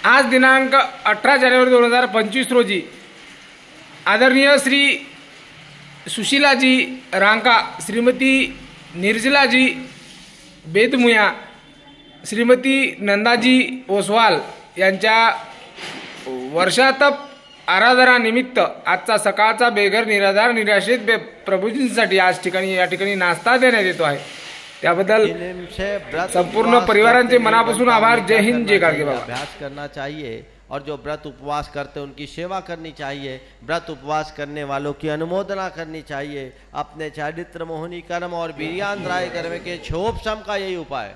आज दिनांक 18 जानेवारी 2025 रोजी आदरणीय श्री सुशीलाजी रांका, श्रीमती निर्जलाजी बेदमुया, श्रीमती नंदाजी ओसवाल यांच्या वर्षातप आराधनानिमित्त आजचा सकाळचा बेघर निराधार निराश्रित प्रभूजींसाठी आज या ठिकाणी नाश्ता देण्यात येतो आहे। त्याबद्दल संपूर्ण परिवारांचे मनापासून आभार। जय हिंद, जय गाडगे बाबा। अभ्यास करना चाहिए और जो व्रत उपवास करते हैं उनकी सेवा करनी चाहिए। व्रत उपवास करने वालों की अनुमोदना करनी चाहिए। अपने चारित्र मोहनी कर्म और वीर्यान्द्राय कर्म के क्षोभशम का यही उपाय।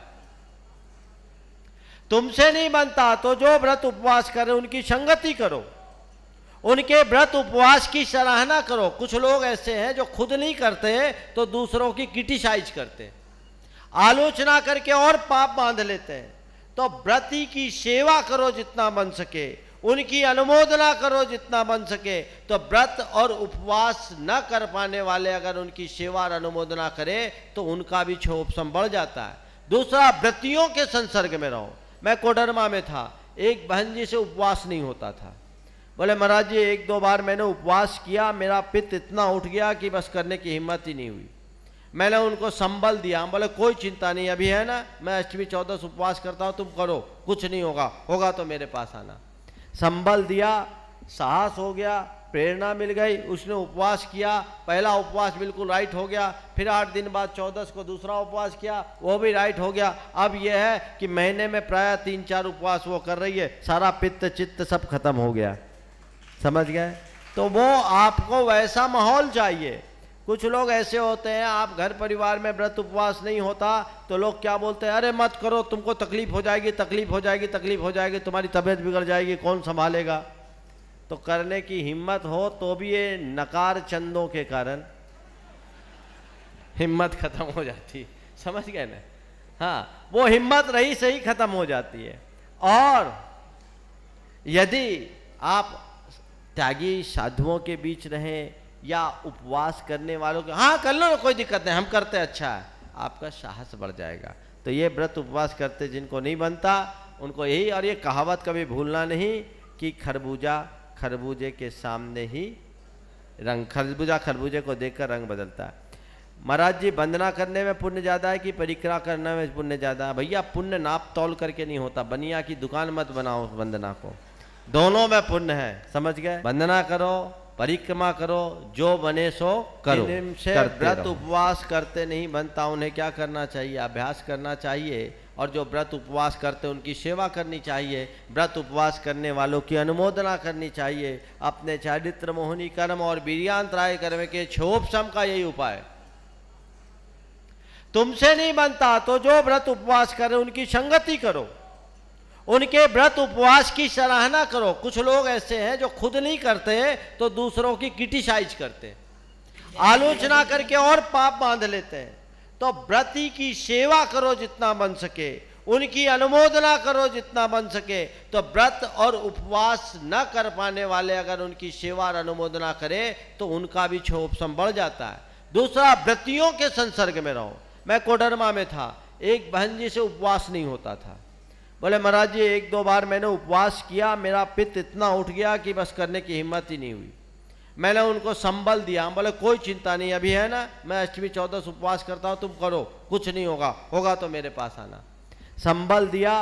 तुमसे नहीं बनता तो जो व्रत उपवास करे उनकी संगति करो, उनके व्रत उपवास की सराहना करो। कुछ लोग ऐसे हैं जो खुद नहीं करते तो दूसरों की क्रिटिसाइज करते, आलोचना करके और पाप बांध लेते हैं। तो व्रती की सेवा करो जितना बन सके, उनकी अनुमोदना करो जितना बन सके। तो व्रत और उपवास न कर पाने वाले अगर उनकी सेवा और अनुमोदना करें तो उनका भी क्षोभशम बढ़ जाता है। दूसरा, व्रतियों के संसर्ग में रहो। मैं कोडरमा में था, एक बहन जी से उपवास नहीं होता था। बोले महाराज जी 1-2 बार मैंने उपवास किया, मेरा पित्त इतना उठ गया कि बस करने की हिम्मत ही नहीं हुई। मैंने उनको संबल दिया, बोले कोई चिंता नहीं, अभी है ना, मैं अष्टमी 14 उपवास करता हूँ, तुम करो, कुछ नहीं होगा, होगा तो मेरे पास आना। संबल दिया, साहस हो गया, प्रेरणा मिल गई। उसने उपवास किया, पहला उपवास बिल्कुल राइट हो गया। फिर 8 दिन बाद 14 को दूसरा उपवास किया, वो भी राइट हो गया। अब यह है कि महीने में प्रायः 3-4 उपवास वो कर रही है, सारा पित्त चित्त सब खत्म हो गया। समझ गए? तो वो आपको वैसा माहौल चाहिए। कुछ लोग ऐसे होते हैं, आप घर परिवार में व्रत उपवास नहीं होता तो लोग क्या बोलते हैं, अरे मत करो, तुमको तकलीफ हो जाएगी, तकलीफ हो जाएगी, तकलीफ हो जाएगी, तुम्हारी तबीयत बिगड़ जाएगी, कौन संभालेगा। तो करने की हिम्मत हो तो भी ये नकार चंदों के कारण हिम्मत खत्म हो जाती है। समझ गए ना? हाँ, वो हिम्मत रही सही खत्म हो जाती है। और यदि आप त्यागी साधुओं के बीच रहें या उपवास करने वालों के, हाँ कर लो ना, कोई दिक्कत नहीं, हम करते अच्छा है, आपका साहस बढ़ जाएगा। तो ये व्रत उपवास करते जिनको नहीं बनता उनको यही, और ये कहावत कभी भूलना नहीं कि खरबूजा खरबूजे के सामने ही रंग, खरबूजा खरबूजे को देखकर रंग बदलता है। महाराज जी वंदना करने में पुण्य ज़्यादा है कि परिक्रमा करने में पुण्य ज़्यादा है? भैया पुण्य नाप तौल करके नहीं होता, बनिया की दुकान मत बनाओ वंदना को, दोनों में पुण्य है। समझ गए? वंदना करो, परिक्रमा करो, जो बने सो करो। से व्रत उपवास करते नहीं बनता, उन्हें क्या करना चाहिए? अभ्यास करना चाहिए। और जो व्रत उपवास करते उनकी सेवा करनी चाहिए। व्रत उपवास करने वालों की अनुमोदना करनी चाहिए। अपने चारित्र मोहनी कर्म और वीर्यान्तराय कर्म के क्षोभशम का यही उपाय। तुमसे नहीं बनता तो जो व्रत उपवास करे उनकी संगति करो, उनके व्रत उपवास की सराहना करो। कुछ लोग ऐसे हैं जो खुद नहीं करते तो दूसरों की क्रिटिसाइज करते, आलोचना करके और पाप बांध लेते हैं। तो व्रती की सेवा करो जितना बन सके, उनकी अनुमोदना करो जितना बन सके। तो व्रत और उपवास न कर पाने वाले अगर उनकी सेवा और अनुमोदना करें तो उनका भी क्षोभशम बढ़ जाता है। दूसरा, व्रतियों के संसर्ग में रहो। मैं कोडरमा में था, एक बहन जी से उपवास नहीं होता था। बोले महाराज जी 1-2 बार मैंने उपवास किया, मेरा पित्त इतना उठ गया कि बस करने की हिम्मत ही नहीं हुई। मैंने उनको संबल दिया, बोले कोई चिंता नहीं, अभी है ना, मैं अष्टमी 14 उपवास करता हूँ, तुम करो, कुछ नहीं होगा, होगा तो मेरे पास आना। संबल दिया,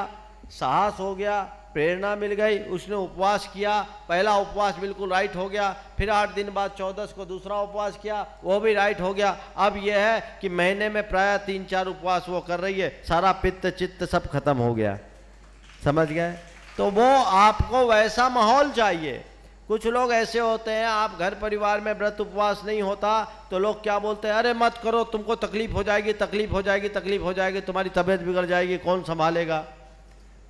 साहस हो गया, प्रेरणा मिल गई। उसने उपवास किया, पहला उपवास बिल्कुल राइट हो गया। फिर 8 दिन बाद 14 को दूसरा उपवास किया, वो भी राइट हो गया। अब यह है कि महीने में प्रायः 3-4 उपवास वो कर रही है, सारा पित्त चित्त सब खत्म हो गया। समझ गए? तो वो आपको वैसा माहौल चाहिए। कुछ लोग ऐसे होते हैं, आप घर परिवार में व्रत उपवास नहीं होता तो लोग क्या बोलते हैं, अरे मत करो, तुमको तकलीफ हो जाएगी, तकलीफ हो जाएगी, तकलीफ हो जाएगी, तुम्हारी तबीयत बिगड़ जाएगी, कौन संभालेगा।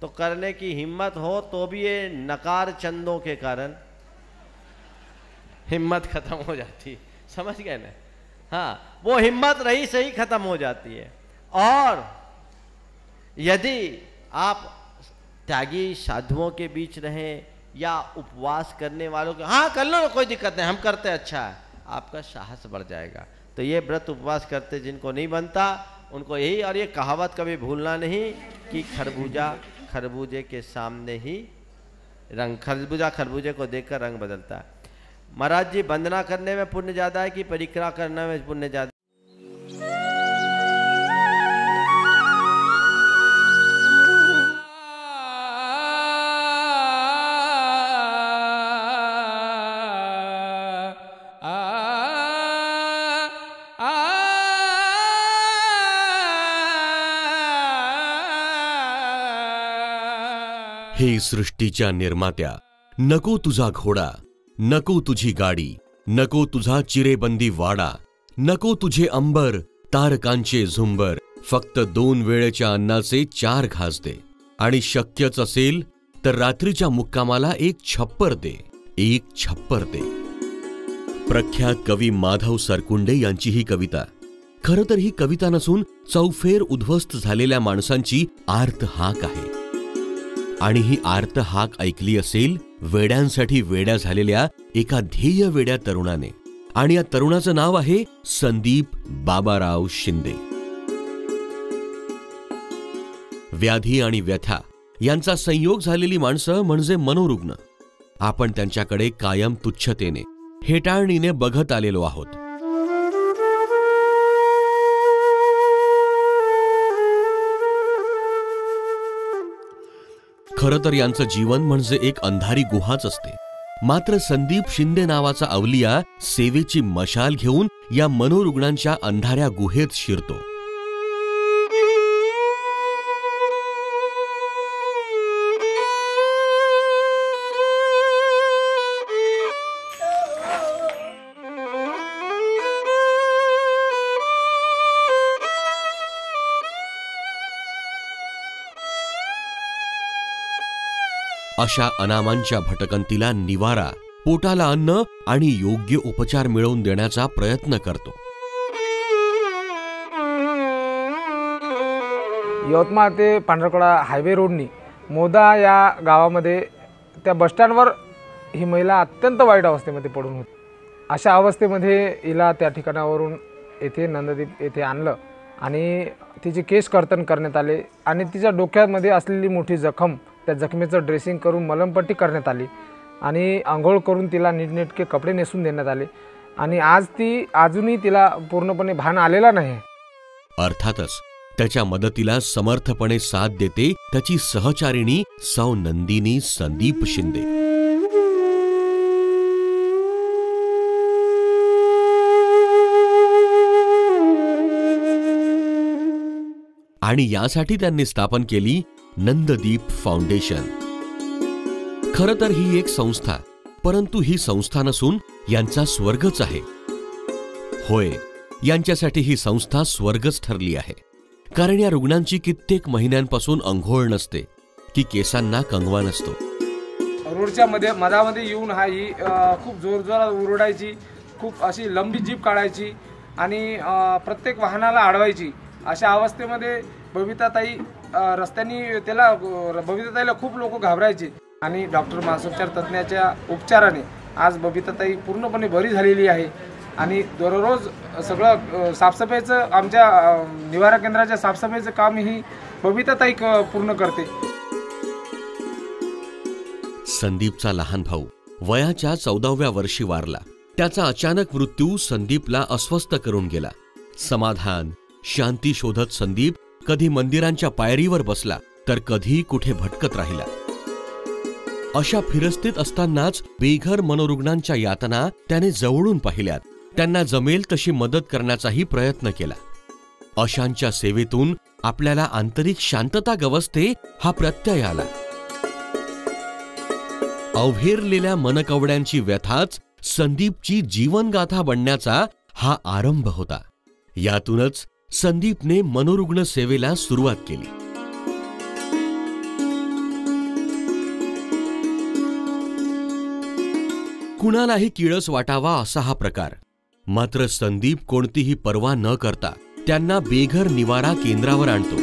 तो करने की हिम्मत हो तो भी ये नकार चंदों के कारण हिम्मत खत्म हो जाती। समझ गए ना? हाँ, वो हिम्मत रही सही खत्म हो जाती है। और यदि आप त्यागी साधुओं के बीच रहें या उपवास करने वालों के, हाँ कर लो ना, कोई दिक्कत नहीं, हम करते अच्छा है, आपका साहस बढ़ जाएगा। तो ये व्रत उपवास करते जिनको नहीं बनता उनको यही, और ये कहावत कभी भूलना नहीं कि खरबूजा खरबूजे के सामने ही रंग, खरबूजा खरबूजे को देखकर रंग बदलता है। महाराज जी, वंदना करने में पुण्य ज़्यादा है कि परिक्रमा करने में पुण्य ज़्यादा? हे सृष्टीच्या निर्मात्या, नको तुझा घोडा, नको तुझी गाडी, नको तुझा चिरेबंदी वाडा, नको तुझे अंबर, तारकांचे झुंबर, फक्त 2 वेळेच्या अन्नाचे 4 घास दे, आणि शक्यच असेल तर रात्रीच्या मुक्कामाला 1 छप्पर दे, 1 छप्पर दे. प्रख्यात कवी माधव सरकुंडे यांची ही कविता. खरं तर ही कविता नसून चौफेर उद्ध्वस्त झालेल्या माणसांची आर्त हाक आहे. आणि ही आर्त हाक ऐकली असेल वेड्यांसाठी वेड्या झालेल्या एका ध्येय वेड्या तरुणाने. आणि या तरुणाचं नाव आहे संदीप बाबाराव शिंदे. व्याधी आणि व्यथा यांचा संयोग झालेली माणसं म्हणजे मनोरुग्ण. आपण त्यांच्याकडे कायम तुच्छतेने, हेटाळणीने बघत आलेलो आहोत. खरं तर यांचं जीवन म्हणजे एक अंधारी गुहाच असते. मात्र संदीप शिंदे नावाचा अवलिया सेवेची मशाल घेऊन या मनोरुग्णांच्या अंधाऱ्या गुहेत शिरतो. अशा अनामांच्या भटकंतीला निवारा, पोटाला अन्न आणि योग्य उपचार मिळवून देण्याचा प्रयत्न करतो. यवतमाळ ते पांढरकडा हायवे रोडनी मोदा या गावामध्ये त्या बसस्टँडवर ही महिला अत्यंत वाईट अवस्थेमध्ये पडून होती. अशा अवस्थेमध्ये हिला त्या ठिकाणावरून येथे नंददीप येथे आणलं आणि तिचे केस कर्तन करण्यात आले आणि तिच्या डोक्यामध्ये असलेली मोठी जखम, त्या जखमेचं ड्रेसिंग करून मलमपट्टी करण्यात आली आणि आंघोळ करून तिला नीटनेटके कपडे नेसून देण्यात आले आणि अजूनही तिला पूर्णपणे भान आलेला नाही. अर्थातच त्याच्या मदतीला समर्थपणे साथ देते त्याची सहचारिणी सौ नंदिनी संदीप शिंदे. आणि यासाठी त्यांनी स्थापन केली नंददीप फाउंडेशन. खरं तर ही एक संस्था, परंतु ही संस्था नसून यांचा स्वर्गच आहे. होय, यांच्यासाठी ही संस्था स्वर्गच ठरली आहे. कारण या रुग्णांची कित्येक महिन्यांपासून अंघोळ नसते की केसांना कंगवा नसतो. रोडच्या मधामध्ये येऊन ही खूप जोरजोरात ओरडायची, खूप अशी लंबी जीप काढायची आणि प्रत्येक वाहनाला अडवायची. अशा अवस्थेमध्ये बबिताताई बबिताताईला खूप लोक घाबरायचे आणि डॉक्टर मानसोपचार तज्ज्ञाच्या उपचाराने आज बबिताताई पूर्णपणे बरी झालेली आहे. आणि दररोज सगळं साफसफाईचं, आमच्या निवारा केंद्राच्या साफसफाईचं काम ही बबिताताई पूर्ण करते. संदीपचा लहान भाऊ वयाच्या 14व्या वर्षी वारला. त्याचा अचानक मृत्यू संदीपला अस्वस्थ करून गेला. समाधान, शांती शोधत संदीप कधी मंदिरांच्या पायरीवर बसला तर कधी कुठे भटकत राहिला. अशा फिरस्तीत असतानाच बेघर मनोरुग्णांच्या यातना त्याने जवळून पाहिल्यात. त्यांना जमेल तशी मदत करण्याचाही प्रयत्न केला. अशांच्या सेवेतून आपल्याला आंतरिक शांतता गवसते हा प्रत्यय आला. अवहेरलेल्या मनकवड्यांची व्यथाच संदीपची जीवनगाथा बनण्याचा हा आरंभ होता. यातूनच संदीपने मनोरुग्ण सेवेला सुरुवात केली. कुणालाही किळस वाटावा असा हा प्रकार. मात्र संदीप कोणतीही पर्वा न करता त्यांना बेघर निवारा केंद्रावर आणतो.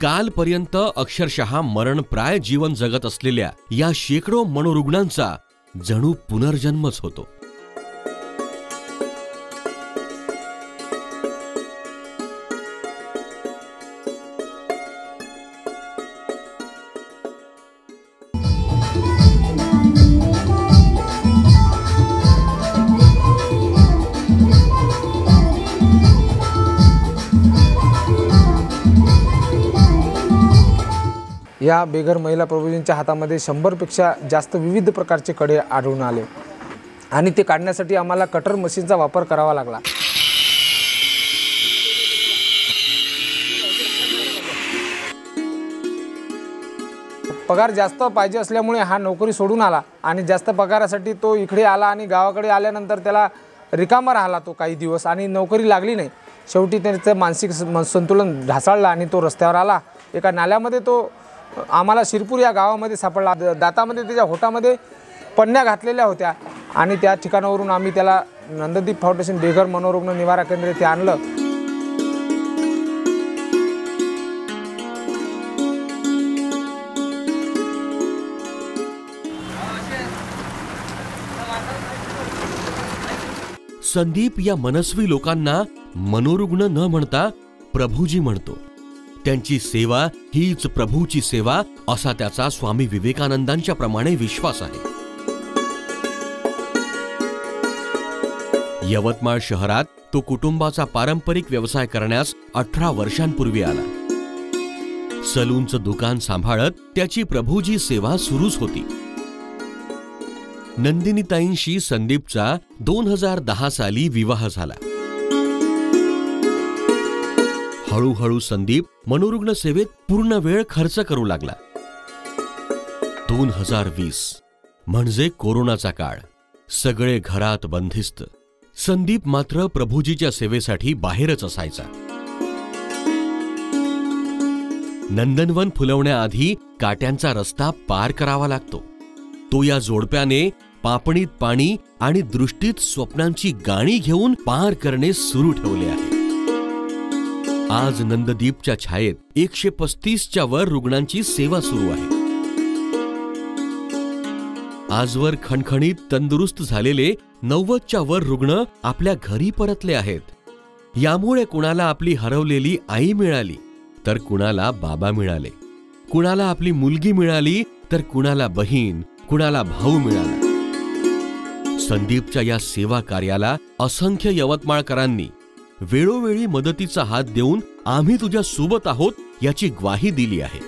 कालपर्यंत अक्षरशः मरणप्राय जीवन जगत असलेल्या या शेकडो मनोरुग्णांचा जणू पुनर्जन्मच होतो. या बेघर महिला प्रभूजींच्या हातामध्ये 100पेक्षा जास्त विविध प्रकारचे कडे आढळून आले आणि ते काढण्यासाठी आम्हाला कटर मशीनचा वापर करावा लागला. पगार जास्त पाहिजे असल्यामुळे हा नोकरी सोडून आला आणि जास्त पगारासाठी तो इकडे आला आणि गावाकडे आल्यानंतर त्याला रिकामा राहिला तो काही दिवस आणि नोकरी लागली नाही. शेवटी त्याचं मानसिक संतुलन ढासळलं आणि तो रस्त्यावर आला. एका नाल्यामध्ये तो आम्हाला शिरपूर या गावामध्ये सापडला. दातामध्ये त्याच्या होटामध्ये पन्न्या घातलेल्या होत्या आणि त्या ठिकाणावरून आम्ही त्याला नंददीप फाउंडेशन बेघर मनोरुग्ण निवारा केंद्र येथे आणलं. संदीप या मनस्वी लोकांना मनोरुग्ण न म्हणता प्रभूजी म्हणतो. त्यांची सेवा हीच प्रभूची सेवा असा त्याचा स्वामी विवेकानंदांच्या प्रमाणे विश्वास आहे. यवतमाळ शहरात तो कुटुंबाचा पारंपरिक व्यवसाय करण्यास 18 वर्षांपूर्वी आला. सलूनचं दुकान सांभाळत त्याची प्रभूजी सेवा सुरूच होती. नंदिनीताईंशी संदीपचा 2010 साली विवाह झाला. हळूहळू संदीप मनोरुग्ण सेवेत पूर्ण वेळ खर्च करू लागला. 2020 म्हणजे कोरोनाचा काळ. सगळे घरात बंदिस्त. संदीप मात्र प्रभूजीच्या सेवेसाठी बाहेरच असायचा. नंदनवन फुलवण्याआधी काट्यांचा रस्ता पार करावा लागतो. तो या जोडप्याने पापणीत पाणी आणि दृष्टीत स्वप्नांची गाणी घेऊन पार करणे सुरू ठेवले आहे. आज नंददीपच्या छायेत 135च्या वर रुग्णांची सेवा सुरू आहे. आजवर खणखणीत तंदुरुस्त झालेले 90च्या वर रुग्ण आपल्या घरी परतले आहेत. यामुळे कुणाला आपली हरवलेली आई मिळाली तर कुणाला बाबा मिळाले, कुणाला आपली मुलगी मिळाली तर कुणाला बहीण, कुणाला भाऊ मिळाला. संदीपच्या या सेवा कार्याला असंख्य यवतमाळकरांनी वेळोवेळी मदतीचा हात देऊन आम्ही तुझ्या सोबत आहोत याची ग्वाही दिली आहे.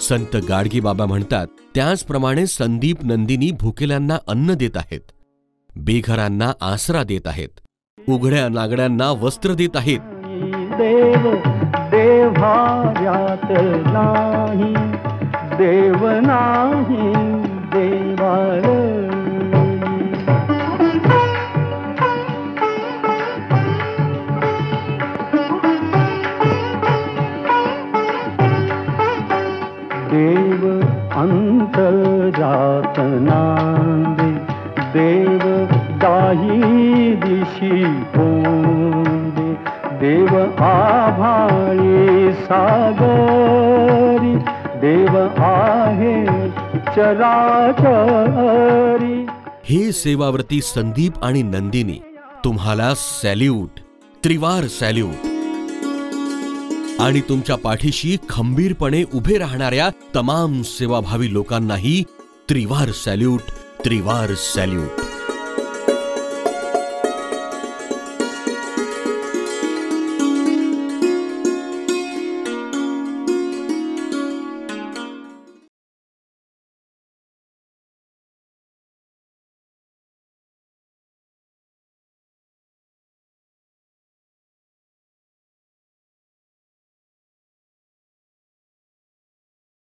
संत गाडगी बाबा म्हणतात त्याचप्रमाणे संदीप नंदिनी भुकेल्यांना अन्न देत आहेत, बेघरांना आसरा देत आहेत, उघड्या नागड्यांना वस्त्र देत आहेत. देव देवार्यात नाही, देव नाही देवार. देव अंतर्जात नांदे, देव दाही दिशी पोंदे, देव आभाळी सागरी, देव आहे चराचरी. हे सेवाव्रती संदीप आणि नंदिनी, तुम्हाला सॅल्यूट, त्रिवार सॅल्यूट. आणि तुमच्या पाठीशी खंबीरपणे उभे राहणाऱ्या तमाम सेवाभावी लोकांनाही त्रिवार सॅल्यूट, त्रिवार सॅल्यूट.